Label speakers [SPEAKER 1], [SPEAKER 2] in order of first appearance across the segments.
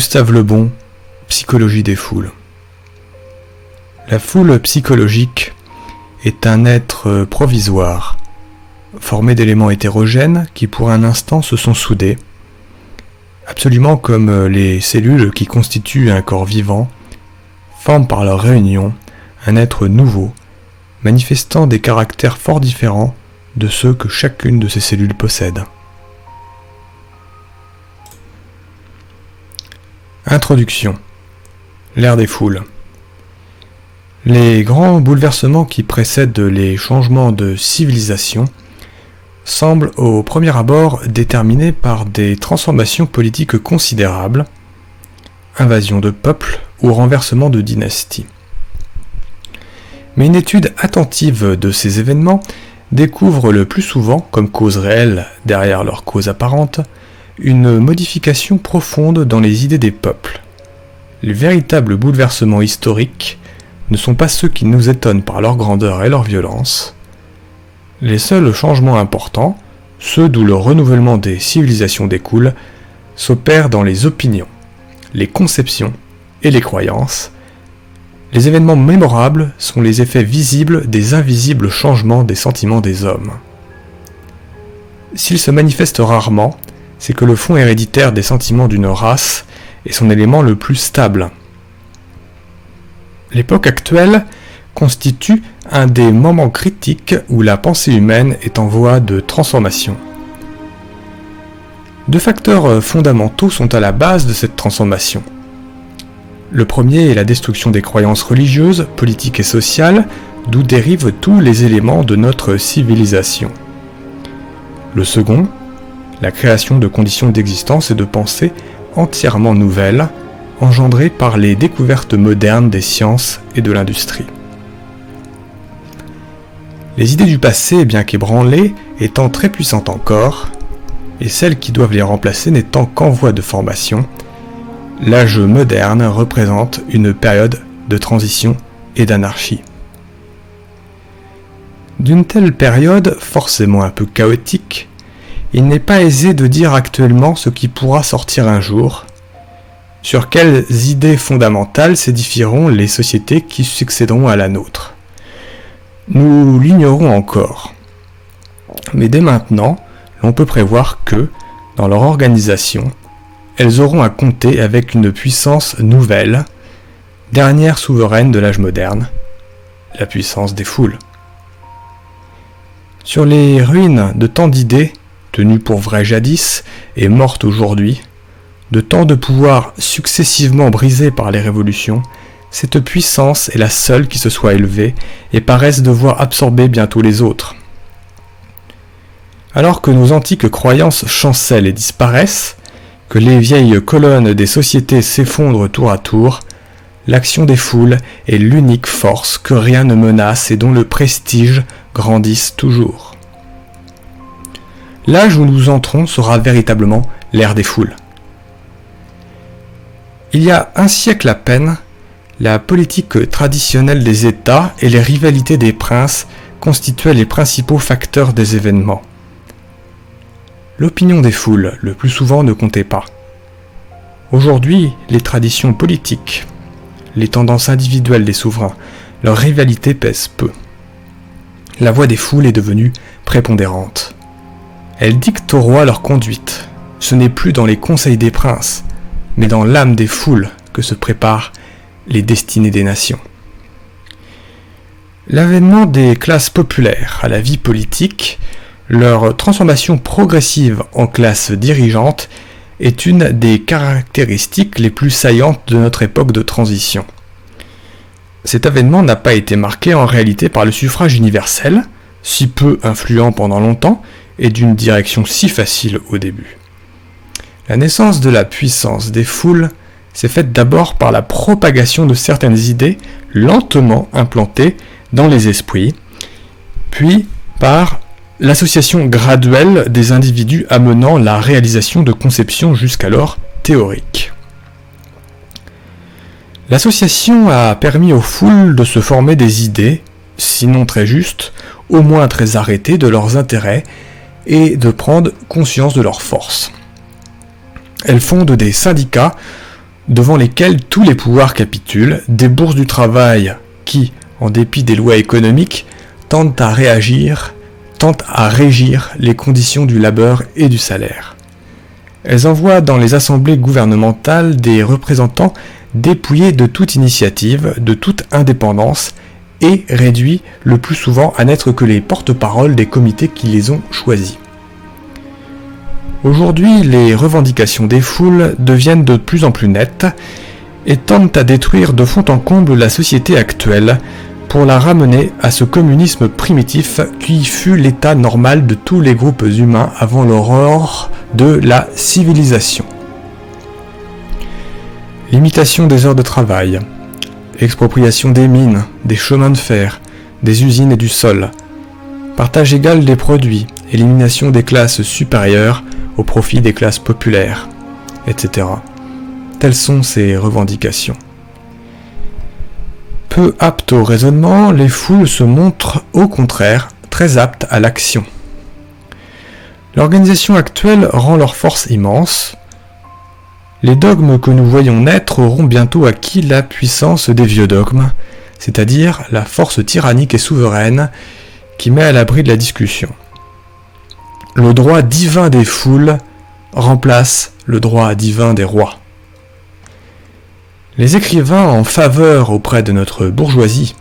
[SPEAKER 1] Gustave Le Bon, Psychologie des foules. La foule psychologique est un être provisoire, formé d'éléments hétérogènes qui pour un instant se sont soudés, absolument comme les cellules qui constituent un corps vivant, forment par leur réunion un être nouveau, manifestant des caractères fort différents de ceux que chacune de ces cellules possède. Introduction. L'ère des foules. Les grands bouleversements qui précèdent les changements de civilisation semblent au premier abord déterminés par des transformations politiques considérables, invasion de peuples ou renversement de dynasties. Mais une étude attentive de ces événements découvre le plus souvent, comme cause réelle derrière leur cause apparente, une modification profonde dans les idées des peuples. Les véritables bouleversements historiques ne sont pas ceux qui nous étonnent par leur grandeur et leur violence. Les seuls changements importants, ceux d'où le renouvellement des civilisations découle, s'opèrent dans les opinions, les conceptions et les croyances. Les événements mémorables sont les effets visibles des invisibles changements des sentiments des hommes. S'ils se manifestent rarement, c'est que le fond héréditaire des sentiments d'une race est son élément le plus stable. L'époque actuelle constitue un des moments critiques où la pensée humaine est en voie de transformation. Deux facteurs fondamentaux sont à la base de cette transformation. Le premier est la destruction des croyances religieuses, politiques et sociales, d'où dérivent tous les éléments de notre civilisation. Le second, la création de conditions d'existence et de pensée entièrement nouvelles, engendrées par les découvertes modernes des sciences et de l'industrie. Les idées du passé, bien qu'ébranlées, étant très puissantes encore, et celles qui doivent les remplacer n'étant qu'en voie de formation, l'âge moderne représente une période de transition et d'anarchie. D'une telle période, forcément un peu chaotique, il n'est pas aisé de dire actuellement ce qui pourra sortir un jour, sur quelles idées fondamentales s'édifieront les sociétés qui succéderont à la nôtre. Nous l'ignorons encore. Mais dès maintenant, l'on peut prévoir que, dans leur organisation, elles auront à compter avec une puissance nouvelle, dernière souveraine de l'âge moderne, la puissance des foules. Sur les ruines de tant d'idées, tenues pour vraies jadis et mortes aujourd'hui, de tant de pouvoirs successivement brisés par les révolutions, cette puissance est la seule qui se soit élevée et paraisse devoir absorber bientôt les autres. Alors que nos antiques croyances chancellent et disparaissent, que les vieilles colonnes des sociétés s'effondrent tour à tour, l'action des foules est l'unique force que rien ne menace et dont le prestige grandisse toujours. L'âge où nous entrons sera véritablement l'ère des foules. Il y a un siècle à peine, la politique traditionnelle des États et les rivalités des princes constituaient les principaux facteurs des événements. L'opinion des foules, le plus souvent, ne comptait pas. Aujourd'hui, les traditions politiques, les tendances individuelles des souverains, leur rivalité pèsent peu. La voix des foules est devenue prépondérante. Elle dicte aux rois leur conduite. Ce n'est plus dans les conseils des princes, mais dans l'âme des foules que se préparent les destinées des nations. L'avènement des classes populaires à la vie politique, leur transformation progressive en classes dirigeantes, est une des caractéristiques les plus saillantes de notre époque de transition. Cet avènement n'a pas été marqué en réalité par le suffrage universel, si peu influent pendant longtemps, et d'une direction si facile au début. La naissance de la puissance des foules s'est faite d'abord par la propagation de certaines idées lentement implantées dans les esprits, puis par l'association graduelle des individus amenant la réalisation de conceptions jusqu'alors théoriques. L'association a permis aux foules de se former des idées, sinon très justes, au moins très arrêtées de leurs intérêts et de prendre conscience de leurs forces. Elles fondent des syndicats devant lesquels tous les pouvoirs capitulent, des bourses du travail qui, en dépit des lois économiques, tentent à régir les conditions du labeur et du salaire. Elles envoient dans les assemblées gouvernementales des représentants dépouillés de toute initiative, de toute indépendance, et réduits le plus souvent à n'être que les porte-paroles des comités qui les ont choisis. Aujourd'hui, les revendications des foules deviennent de plus en plus nettes et tendent à détruire de fond en comble la société actuelle pour la ramener à ce communisme primitif qui fut l'état normal de tous les groupes humains avant l'aurore de la civilisation. Limitation des heures de travail, expropriation des mines, des chemins de fer, des usines et du sol, partage égal des produits, élimination des classes supérieures au profit des classes populaires, etc. Telles sont ces revendications. Peu aptes au raisonnement, les foules se montrent au contraire très aptes à l'action. L'organisation actuelle rend leur force immense. Les dogmes que nous voyons naître auront bientôt acquis la puissance des vieux dogmes, c'est-à-dire la force tyrannique et souveraine qui met à l'abri de la discussion. Le droit divin des foules remplace le droit divin des rois. Les écrivains en faveur auprès de notre bourgeoisie,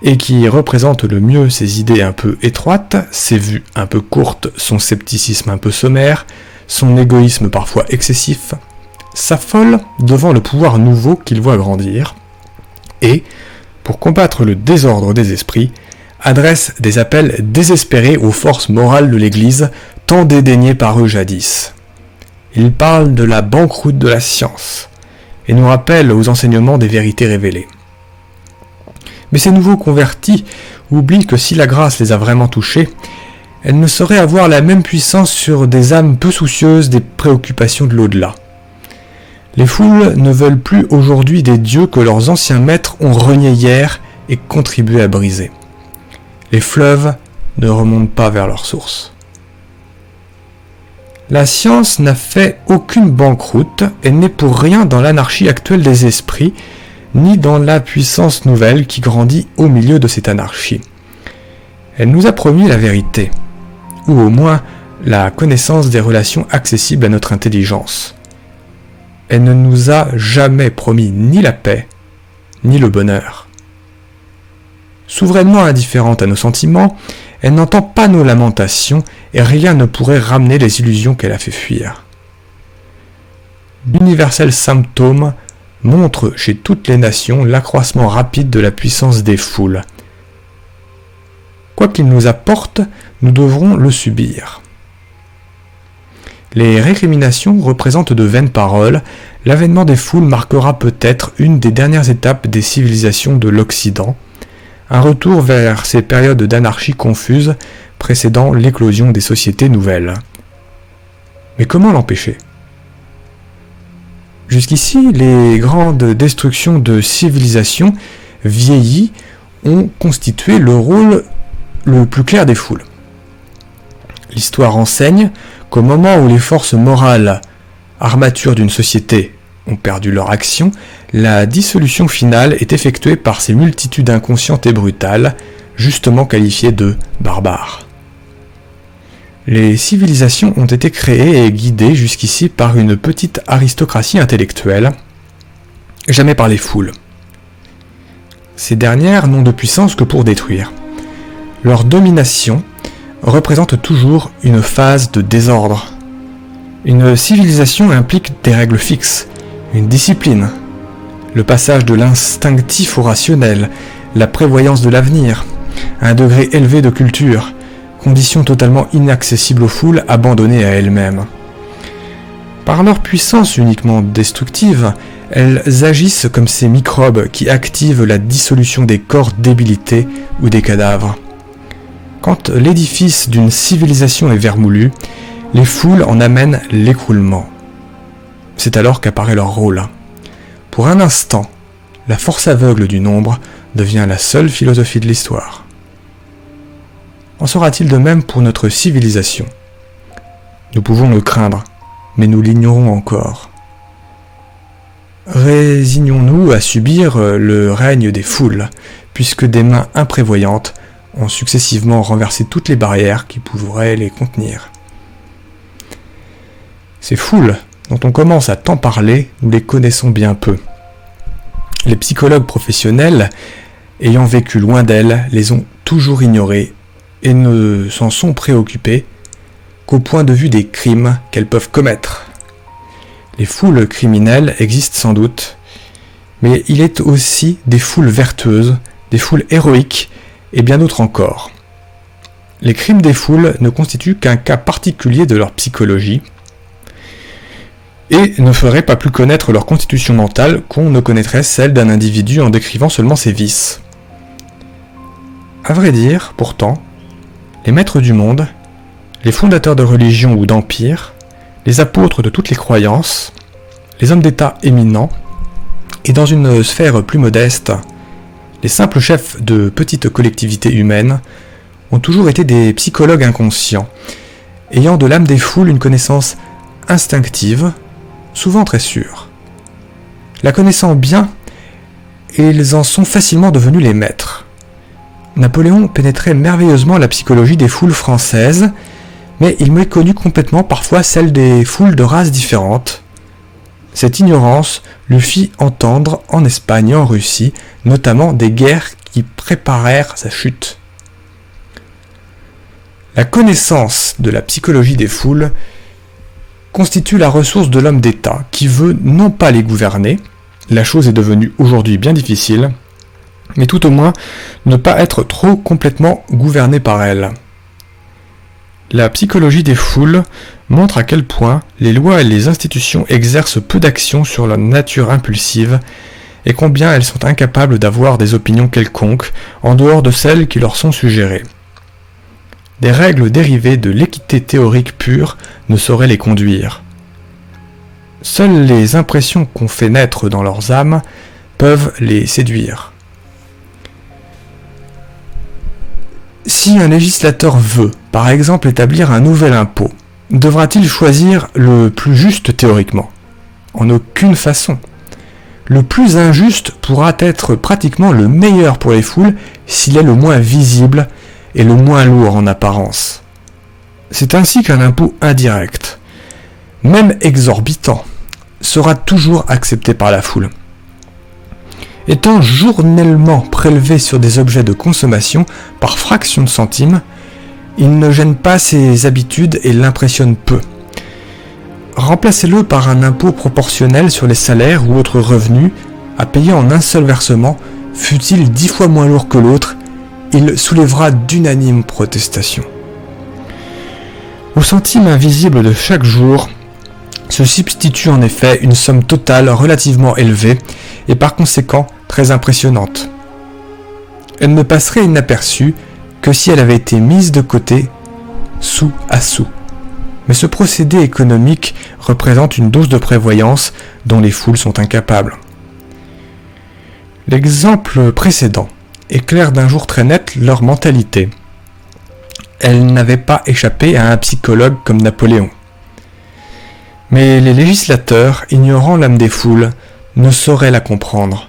[SPEAKER 1] et qui représentent le mieux ses idées un peu étroites, ses vues un peu courtes, son scepticisme un peu sommaire, son égoïsme parfois excessif, s'affolent devant le pouvoir nouveau qu'ils voient grandir, et, pour combattre le désordre des esprits, adressent des appels désespérés aux forces morales de l'Église, tant dédaignées par eux jadis. Ils parlent de la banqueroute de la science, et nous rappellent aux enseignements des vérités révélées. Mais ces nouveaux convertis oublient que si la grâce les a vraiment touchés, elle ne saurait avoir la même puissance sur des âmes peu soucieuses des préoccupations de l'au-delà. Les foules ne veulent plus aujourd'hui des dieux que leurs anciens maîtres ont reniés hier et contribué à briser. Les fleuves ne remontent pas vers leur source. La science n'a fait aucune banqueroute et n'est pour rien dans l'anarchie actuelle des esprits, ni dans la puissance nouvelle qui grandit au milieu de cette anarchie. Elle nous a promis la vérité, ou au moins la connaissance des relations accessibles à notre intelligence. Elle ne nous a jamais promis ni la paix, ni le bonheur. Souverainement indifférente à nos sentiments, elle n'entend pas nos lamentations et rien ne pourrait ramener les illusions qu'elle a fait fuir. D'universels symptômes montrent chez toutes les nations l'accroissement rapide de la puissance des foules. Quoi qu'il nous apporte, nous devrons le subir. Les récriminations représentent de vaines paroles. L'avènement des foules marquera peut-être une des dernières étapes des civilisations de l'Occident, un retour vers ces périodes d'anarchie confuse précédant l'éclosion des sociétés nouvelles. Mais comment l'empêcher ? Jusqu'ici, les grandes destructions de civilisations vieillies ont constitué le rôle le plus clair des foules. L'histoire enseigne qu'au moment où les forces morales, armatures d'une société, ont perdu leur action, la dissolution finale est effectuée par ces multitudes inconscientes et brutales, justement qualifiées de barbares. Les civilisations ont été créées et guidées jusqu'ici par une petite aristocratie intellectuelle, jamais par les foules. Ces dernières n'ont de puissance que pour détruire. Leur domination représente toujours une phase de désordre. Une civilisation implique des règles fixes, une discipline, le passage de l'instinctif au rationnel, la prévoyance de l'avenir, un degré élevé de culture, conditions totalement inaccessibles aux foules abandonnées à elles-mêmes. Par leur puissance uniquement destructive, elles agissent comme ces microbes qui activent la dissolution des corps débilités ou des cadavres. Quand l'édifice d'une civilisation est vermoulu, les foules en amènent l'écroulement. C'est alors qu'apparaît leur rôle. Pour un instant, la force aveugle du nombre devient la seule philosophie de l'histoire. En sera-t-il de même pour notre civilisation ? Nous pouvons le craindre, mais nous l'ignorons encore. Résignons-nous à subir le règne des foules, puisque des mains imprévoyantes ont successivement renversé toutes les barrières qui pourraient les contenir. Ces foules, dont on commence à tant parler, nous les connaissons bien peu. Les psychologues professionnels, ayant vécu loin d'elles, les ont toujours ignorées et ne s'en sont préoccupés qu'au point de vue des crimes qu'elles peuvent commettre. Les foules criminelles existent sans doute, mais il est aussi des foules vertueuses, des foules héroïques et bien d'autres encore. Les crimes des foules ne constituent qu'un cas particulier de leur psychologie et ne feraient pas plus connaître leur constitution mentale qu'on ne connaîtrait celle d'un individu en décrivant seulement ses vices. À vrai dire, pourtant, les maîtres du monde, les fondateurs de religions ou d'empires, les apôtres de toutes les croyances, les hommes d'État éminents, et dans une sphère plus modeste, les simples chefs de petites collectivités humaines ont toujours été des psychologues inconscients, ayant de l'âme des foules une connaissance instinctive, souvent très sûre. La connaissant bien, ils en sont facilement devenus les maîtres. Napoléon pénétrait merveilleusement la psychologie des foules françaises, mais il méconnut complètement parfois celle des foules de races différentes. Cette ignorance lui fit entendre en Espagne et en Russie, notamment des guerres qui préparèrent sa chute. La connaissance de la psychologie des foules constitue la ressource de l'homme d'État qui veut non pas les gouverner, la chose est devenue aujourd'hui bien difficile, mais tout au moins ne pas être trop complètement gouverné par elle. La psychologie des foules montre à quel point les lois et les institutions exercent peu d'action sur leur nature impulsive et combien elles sont incapables d'avoir des opinions quelconques en dehors de celles qui leur sont suggérées. Des règles dérivées de l'équité théorique pure ne sauraient les conduire. Seules les impressions qu'on fait naître dans leurs âmes peuvent les séduire. Si un législateur veut, par exemple, établir un nouvel impôt, devra-t-il choisir le plus juste théoriquement ? En aucune façon. Le plus injuste pourra être pratiquement le meilleur pour les foules s'il est le moins visible et le moins lourd en apparence. C'est ainsi qu'un impôt indirect, même exorbitant, sera toujours accepté par la foule. Étant journellement prélevé sur des objets de consommation par fraction de centimes, il ne gêne pas ses habitudes et l'impressionne peu. Remplacez-le par un impôt proportionnel sur les salaires ou autres revenus, à payer en un seul versement, fût-il 10 fois moins lourd que l'autre, il soulèvera d'unanimes protestations. Au centime invisible de chaque jour, se substitue en effet une somme totale relativement élevée et par conséquent très impressionnante. Elle ne passerait inaperçue que si elle avait été mise de côté, sou à sou. Mais ce procédé économique représente une dose de prévoyance dont les foules sont incapables. L'exemple précédent éclaire d'un jour très net leur mentalité. Elle n'avait pas échappé à un psychologue comme Napoléon. Mais les législateurs, ignorant l'âme des foules, ne sauraient la comprendre.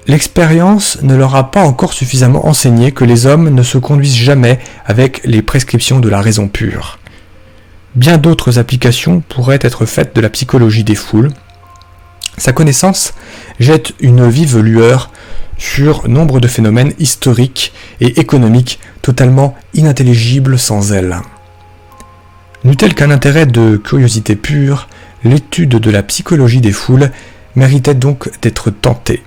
[SPEAKER 1] L'expérience ne leur a pas encore suffisamment enseigné que les hommes ne se conduisent jamais avec les prescriptions de la raison pure. Bien d'autres applications pourraient être faites de la psychologie des foules. Sa connaissance jette une vive lueur sur nombre de phénomènes historiques et économiques totalement inintelligibles sans elle. N'eût-elle qu'un intérêt de curiosité pure, l'étude de la psychologie des foules méritait donc d'être tentée.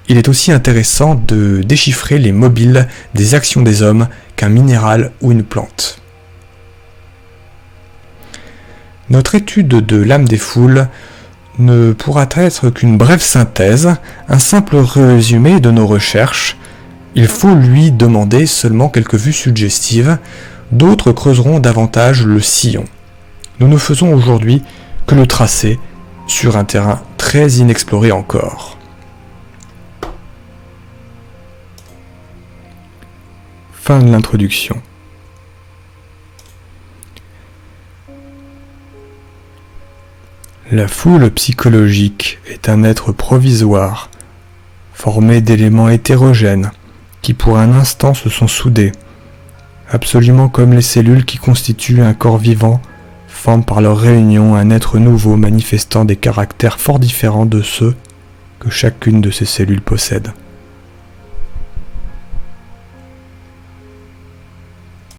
[SPEAKER 1] Il est aussi intéressant de déchiffrer les mobiles des actions des hommes qu'un minéral ou une plante. Notre étude de l'âme des foules ne pourra être qu'une brève synthèse, un simple résumé de nos recherches. Il faut lui demander seulement quelques vues suggestives, d'autres creuseront davantage le sillon. Nous ne faisons aujourd'hui que le tracer sur un terrain très inexploré encore. Fin de l'introduction. La foule psychologique est un être provisoire, formé d'éléments hétérogènes, qui pour un instant se sont soudés, absolument comme les cellules qui constituent un corps vivant forment par leur réunion un être nouveau manifestant des caractères fort différents de ceux que chacune de ces cellules possède.